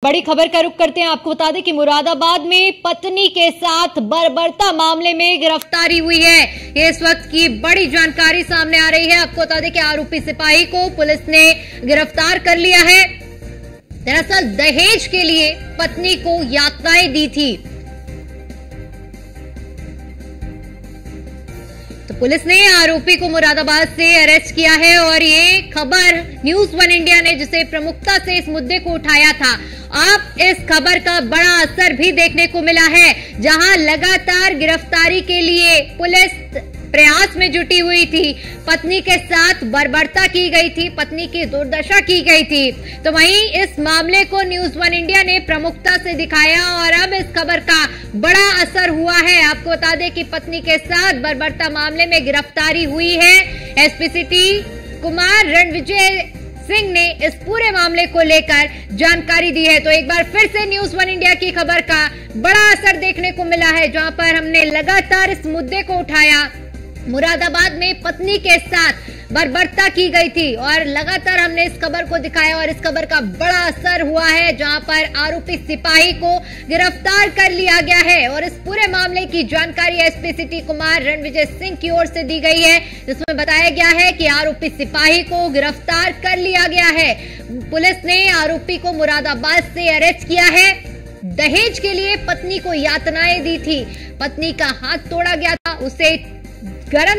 बड़ी खबर का रुख करते हैं। आपको बता दें कि मुरादाबाद में पत्नी के साथ बर्बरता मामले में गिरफ्तारी हुई है। ये इस वक्त की बड़ी जानकारी सामने आ रही है। आपको बता दें कि आरोपी सिपाही को पुलिस ने गिरफ्तार कर लिया है। दरअसल दहेज के लिए पत्नी को यातनाएं दी थी। तो पुलिस ने आरोपी को मुरादाबाद से अरेस्ट किया है और ये खबर न्यूज वन इंडिया ने जिसे प्रमुखता से इस मुद्दे को उठाया था। अब इस खबर का बड़ा असर भी देखने को मिला है, जहां लगातार गिरफ्तारी के लिए पुलिस प्रयास में जुटी हुई थी। पत्नी के साथ बर्बरता की गई थी, पत्नी की दुर्दशा की गई थी। तो वहीं इस मामले को न्यूज वन इंडिया ने प्रमुखता से दिखाया और अब इस खबर का बड़ा असर हुआ है। आपको बता दें कि पत्नी के साथ बर्बरता मामले में गिरफ्तारी हुई है। एसपी सिटी कुमार रणविजय सिंह ने इस पूरे मामले को लेकर जानकारी दी है। तो एक बार फिर से न्यूज वन इंडिया की खबर का बड़ा असर देखने को मिला है, जहां पर हमने लगातार इस मुद्दे को उठाया। मुरादाबाद में पत्नी के साथ बर्बरता की गई थी और लगातार हमने इस खबर को दिखाया और इस खबर का बड़ा असर हुआ है, जहां पर आरोपी सिपाही को गिरफ्तार कर लिया गया है। और इस पूरे मामले की जानकारी एसपी सिटी कुमार रणविजय सिंह की ओर से दी गई है, जिसमें बताया गया है कि आरोपी सिपाही को गिरफ्तार कर लिया गया है। पुलिस ने आरोपी को मुरादाबाद से अरेस्ट किया है। दहेज के लिए पत्नी को यातनाएं दी थी, पत्नी का हाथ तोड़ा गया था, उसे गरम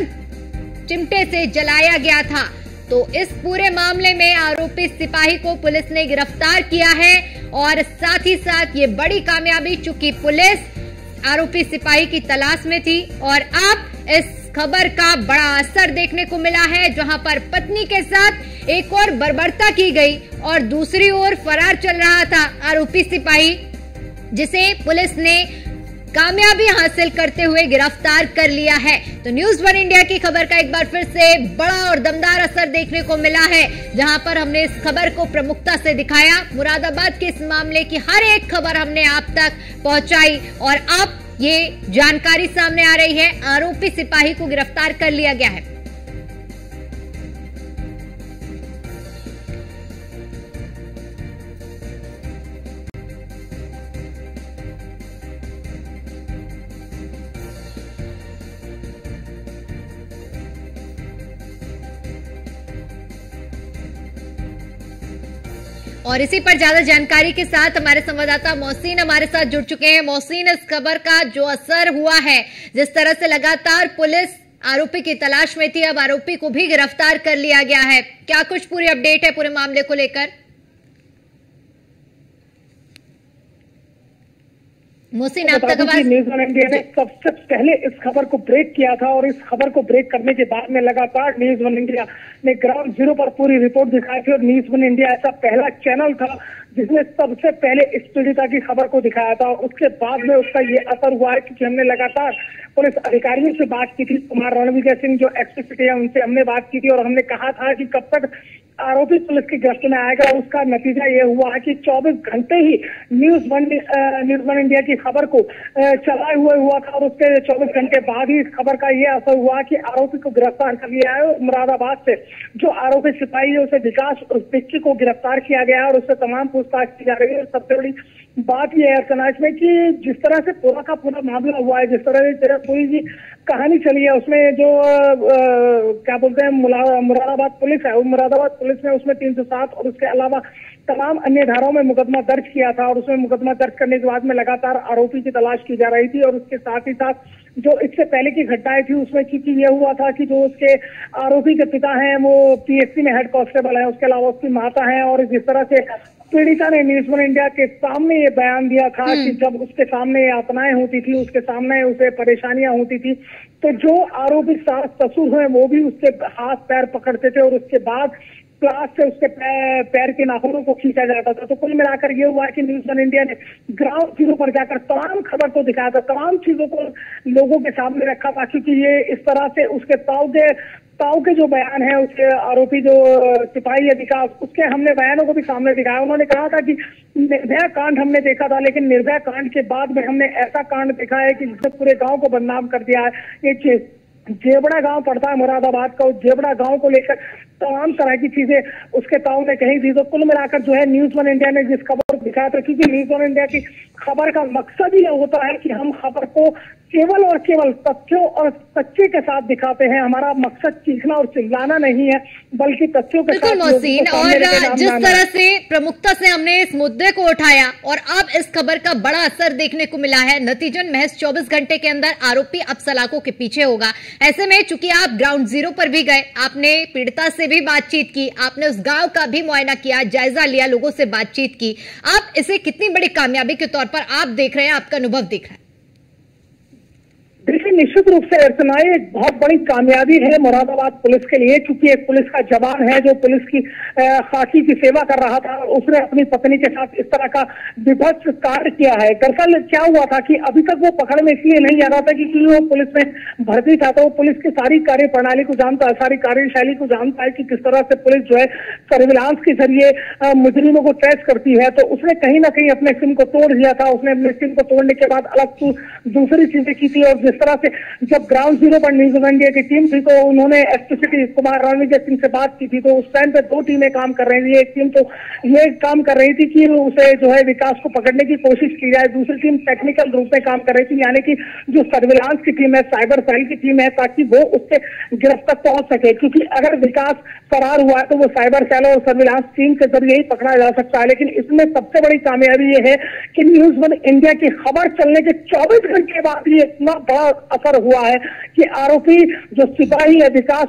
चिमटे से जलाया गया था। तो इस पूरे मामले में आरोपी सिपाही को पुलिस ने गिरफ्तार किया है और साथ ही साथ ये बड़ी कामयाबी, चूंकि पुलिस आरोपी सिपाही की तलाश में थी और अब इस खबर का बड़ा असर देखने को मिला है, जहां पर पत्नी के साथ एक और बर्बरता की गई और दूसरी ओर फरार चल रहा था आरोपी सिपाही, जिसे पुलिस ने कामयाबी हासिल करते हुए गिरफ्तार कर लिया है। तो न्यूज वन इंडिया की खबर का एक बार फिर से बड़ा और दमदार असर देखने को मिला है, जहां पर हमने इस खबर को प्रमुखता से दिखाया। मुरादाबाद के इस मामले की हर एक खबर हमने आप तक पहुंचाई और अब ये जानकारी सामने आ रही है, आरोपी सिपाही को गिरफ्तार कर लिया गया है। और इसी पर ज्यादा जानकारी के साथ हमारे संवाददाता मोहसिन हमारे साथ जुड़ चुके हैं। मोहसिन, इस खबर का जो असर हुआ है, जिस तरह से लगातार पुलिस आरोपी की तलाश में थी, अब आरोपी को भी गिरफ्तार कर लिया गया है, क्या कुछ पूरी अपडेट है पूरे मामले को लेकर? मोहसिन, आप तक आवाज। न्यूज वन इंडिया ने सबसे पहले इस खबर को ब्रेक किया था और इस खबर को ब्रेक करने के बाद में लगातार न्यूज वन इंडिया ने ग्राउंड जीरो पर पूरी रिपोर्ट दिखाई थी और न्यूज वन इंडिया ऐसा पहला चैनल था जिसने सबसे पहले इस पीड़िता की खबर को दिखाया था। उसके बाद में उसका ये असर हुआ है, क्योंकि हमने लगातार पुलिस अधिकारियों से बात की थी। कुमार रणविजय सिंह जो एसपी सिटी है, उनसे हमने बात की थी और हमने कहा था कि कब तक आरोपी पुलिस की गिरफ्त में आएगा। उसका नतीजा ये हुआ है कि 24 घंटे ही न्यूज वन इंडिया की खबर को चलाए हुए हुआ था और उसके 24 घंटे बाद ही इस खबर का ये असर हुआ कि आरोपी को गिरफ्तार कर लिया है। मुरादाबाद से जो आरोपी सिपाही है, उसे विकास पिक्की को गिरफ्तार किया गया है और उससे तमाम पूछताछ की जा रही है। सबसे बड़ी बात यह है तनाश में कि जिस तरह से पूरा का पूरा मामला हुआ है, जिस तरह से पूरी की कहानी चली है, उसमें जो क्या बोलते हैं मुरादाबाद पुलिस है, वो मुरादाबाद पुलिस ने उसमें 307 और उसके अलावा तमाम अन्य धाराओं में मुकदमा दर्ज किया था और उसमें मुकदमा दर्ज करने के बाद में लगातार आरोपी की तलाश की जा रही थी। और उसके साथ ही साथ जो इससे पहले की घटनाएं थी उसमें क्योंकि ये हुआ था कि जो उसके आरोपी के पिता हैं वो पीएससी में हेड कांस्टेबल हैं, उसके अलावा उसकी माता है। और जिस तरह से पीड़िता ने न्यूज वन इंडिया के सामने ये बयान दिया था कि जब उसके सामने यातनाएं होती थी, उसके सामने उसे परेशानियां होती थी, तो जो आरोपी सास ससुर हैं वो भी उसके हाथ पैर पकड़ते थे और उसके बाद प्लास से उसके पैर के नाखूनों को खींचा जाता था। तो कुल मिलाकर ये हुआ कि न्यूज वन इंडिया ने ग्राउंड जीरो पर जाकर तमाम खबर को दिखाया था, तमाम चीजों को लोगों के सामने रखा था, क्योंकि ये इस तरह से उसके ताऊ के जो बयान है, उसके आरोपी जो सिपाही है विकास, उसके हमने बयानों को भी सामने दिखाया। उन्होंने कहा था कि निर्भया कांड हमने देखा था, लेकिन निर्भया कांड के बाद में हमने ऐसा कांड देखा है कि जिसने पूरे गांव को बदनाम कर दिया है। ये चीज जेबड़ा गांव पड़ता है मुरादाबाद का, उस जेबड़ा गांव को लेकर तमाम तरह की चीजें उसके ताऊ ने कही थी। तो कुल मिलाकर जो है न्यूज वन इंडिया ने जिस खबर को दिखाया दिखाया था, क्योंकि न्यूज़ वन इंडिया की खबर का मकसद ही होता है कि हम खबर को केवल और केवल तथ्यों और सच्चे के साथ दिखाते हैं। हमारा मकसद चीखना और चिल्लाना नहीं है, बल्कि तथ्यों के साथ। मोहसिन, और जिस तरह से प्रमुखता से हमने इस मुद्दे को उठाया और अब इस खबर का बड़ा असर देखने को मिला है, नतीजन महज 24 घंटे के अंदर आरोपी अब सलाखों के पीछे होगा। ऐसे में चूंकि आप ग्राउंड जीरो पर भी गए, आपने पीड़िता से भी बातचीत की, आपने उस गांव का भी मुआयना किया, जायजा लिया, लोगों से बातचीत की, आप इसे कितनी बड़ी कामयाबी के तौर पर आप देख रहे हैं, आपका अनुभव दिख रहा है? देखिए, निश्चित रूप से अर्चना एक बहुत बड़ी कामयाबी है मुरादाबाद पुलिस के लिए, क्योंकि एक पुलिस का जवान है जो पुलिस की खाकी की सेवा कर रहा था, उसने अपनी पत्नी के साथ इस तरह का विभत्स कार्य किया है। दरअसल क्या हुआ था कि अभी तक वो पकड़ में इसलिए नहीं आ रहा था क्योंकि वो पुलिस में भर्ती था, तो वो पुलिस की सारी कार्य प्रणाली को जानता है, सारी कार्यशैली को जानता है कि किस तरह से पुलिस जो है सर्विलांस के जरिए मुजरिमों को ट्रेस करती है। तो उसने कहीं ना कहीं अपने सिम को तोड़ दिया था। उसने अपने सिम को तोड़ने के बाद अलग दूसरी चीजें की थी, और जिस तरह से जब ग्राउंड जीरो पर न्यूज़ वन इंडिया की टीम थी तो उन्होंने एसपी सिटी कुमार रणविजय सिंह से बात की थी, तो उस टाइम पे 2 टीमें काम कर रही थी। एक टीम तो ये काम कर रही थी कि उसे जो है विकास को पकड़ने की कोशिश की जाए, दूसरी टीम टेक्निकल रूप में काम कर रही थी, यानी कि जो सर्विलांस की टीम है, साइबर सेल की टीम है, ताकि वो उससे गिरफ्त तक पहुंच सके। क्योंकि अगर विकास फरार हुआ तो वो साइबर सेल और सर्विलांस टीम के जरिए ही पकड़ा जा सकता है। लेकिन इसमें सबसे बड़ी कामयाबी ये है कि न्यूज़ वन इंडिया की खबर चलने के 24 घंटे बाद ये इतना बड़ा असर हुआ है कि आरोपी जो सिपाही है विकास,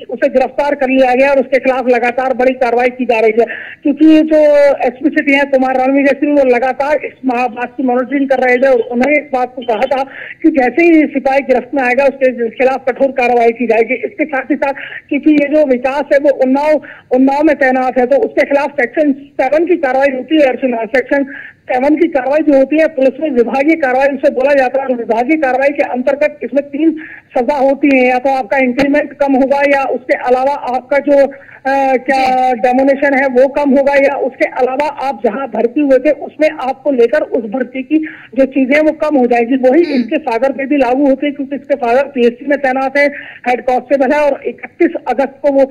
उसे गिरफ्तार कर लिया गया और उसके खिलाफ लगातार बड़ी कार्रवाई की जा रही है। क्योंकि जो एसपी सिटी है कुमार रणविजय सिंह, वो लगातार इस बात की मॉनिटरिंग कर रहे थे और उन्होंने इस बात को कहा था कि जैसे ही सिपाही गिरफ्त में आएगा उसके खिलाफ कठोर कार्रवाई की जाएगी। इसके साथ ही साथ क्योंकि ये जो विकास है वो उन्नाव में तैनात है, तो उसके खिलाफ सेक्शन 7 की कार्रवाई होती है। अर्चना, सेक्शन 7 की कार्रवाई जो होती है पुलिस में विभागीय कार्रवाई उसे बोला जाता है, और विभागीय कार्रवाई के अंतर्गत इसमें 3 सजा होती है। या तो आपका इंक्रीमेंट कम होगा, या उसके अलावा आपका जो क्या डेमोनेशन है वो कम होगा, या उसके अलावा आप जहां भर्ती हुए थे उसमें आपको लेकर उस भर्ती की जो चीजें वो कम हो जाएगी। वही इसके फादर पे भी लागू होती है, क्योंकि इसके फादर पीएससी में तैनात है, हेड कांस्टेबल है, और 31 अगस्त को वो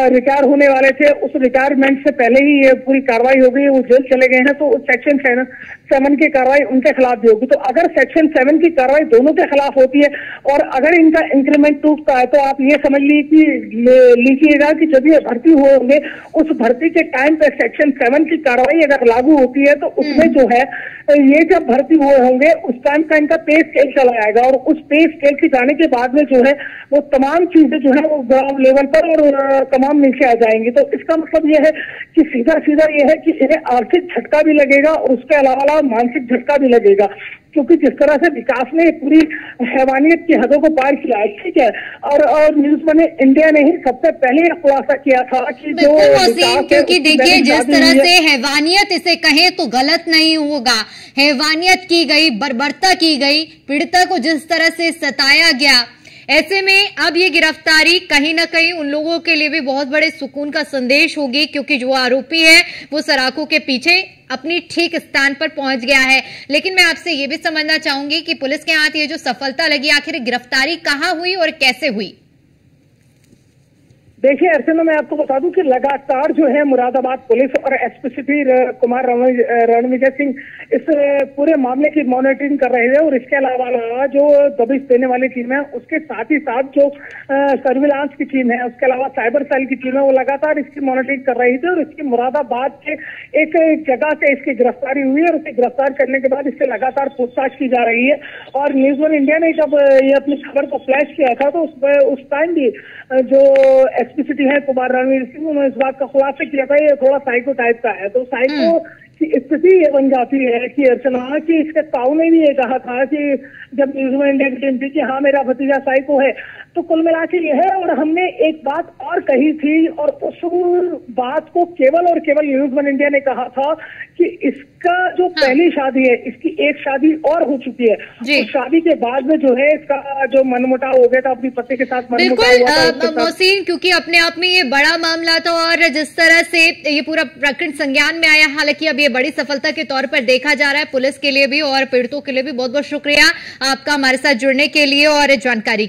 रिटायर होने वाले थे। उस रिटायरमेंट से पहले ही ये पूरी कार्रवाई हो गई, वो जेल चले गए हैं, तो सेक्शन 7 की कार्रवाई उनके खिलाफ भी होगी। तो अगर सेक्शन 7 की कार्रवाई दोनों के खिलाफ होती है और अगर इनका इंक्रीमेंट टूटता है, तो आप ये समझ लीजिएगा कि जब ये भर्ती हुए होंगे उस भर्ती के टाइम पे सेक्शन 7 की कार्रवाई अगर लागू होती है, तो उसमें जो है ये जब भर्ती हुए होंगे उस टाइम का इनका पे स्केल चला जाएगा, और उस पे स्केल के जाने के बाद में जो है वो तमाम चीजें जो है वो ग्राउंड लेवल पर और तमाम नीचे आ जाएंगी। तो इसका मतलब ये है कि सीधा ये है कि इन्हें आर्थिक झटका भी लगेगा और उसके अलावा मानसिक झटका भी लगेगा, क्योंकि जिस तरह से विकास ने पूरी हैवानियत की हदों को पार किया है, ठीक है। और न्यूज़ वन इंडिया ने ही सबसे पहले खुलासा किया था कि जो क्योंकि देखिए जिस तरह से हैवानियत इसे कहें तो गलत नहीं होगा, हैवानियत की गई, बर्बरता की गई, पीड़िता को जिस तरह से सताया गया, ऐसे में अब ये गिरफ्तारी कहीं ना कहीं उन लोगों के लिए भी बहुत बड़े सुकून का संदेश होगी, क्योंकि जो आरोपी है वो सलाखों के पीछे अपनी ठीक स्थान पर पहुंच गया है। लेकिन मैं आपसे ये भी समझना चाहूंगी कि पुलिस के हाथ ये जो सफलता लगी, आखिर गिरफ्तारी कहां हुई और कैसे हुई? देखिए अर्चना, मैं आपको बता दूं कि लगातार जो है मुरादाबाद पुलिस और एसपी सिटी कुमार रणविजय सिंह इस पूरे मामले की मॉनिटरिंग कर रहे थे, और इसके अलावा जो दबिश देने वाली टीम है उसके साथ ही साथ जो सर्विलांस की टीम है, उसके अलावा साइबर सेल की टीम है, वो लगातार इसकी मॉनिटरिंग कर रही थी। और इसकी मुरादाबाद के एक जगह से इसकी गिरफ्तारी हुई है, और इसे गिरफ्तार करने के बाद इससे लगातार पूछताछ की जा रही है। और न्यूज़ वन इंडिया ने जब ये अपनी खबर को फ्लैश किया था तो उस टाइम भी जो एसपी सिटी है कुमार रणवीर सिंह, उन्होंने इस बात का खुलासा किया था ये थोड़ा साइको टाइप का है। तो साइको की स्थिति ये बन जाती है कि अर्चना कि इसके ताऊ ने भी ये कहा था कि जब न्यूज़ वन इंडिया की टीम थी कि हाँ मेरा भतीजा साइको है, तो कुल मिला के ये है। और हमने एक बात और कही थी, और उस बात को केवल और केवल न्यूज़ वन इंडिया ने कहा था कि इसका जो पहली शादी है, इसकी एक शादी और हो चुकी है, उस शादी के बाद में जो है इसका जो मनमुटाव हो गया था अपनी पति के साथ, बिल्कुल मोहसिन, क्योंकि अपने आप में ये बड़ा मामला था और जिस तरह से ये पूरा प्रकरण संज्ञान में आया, हालांकि अब ये बड़ी सफलता के तौर पर देखा जा रहा है पुलिस के लिए भी और पीड़ितों के लिए भी। बहुत बहुत शुक्रिया आपका हमारे साथ जुड़ने के लिए और जानकारी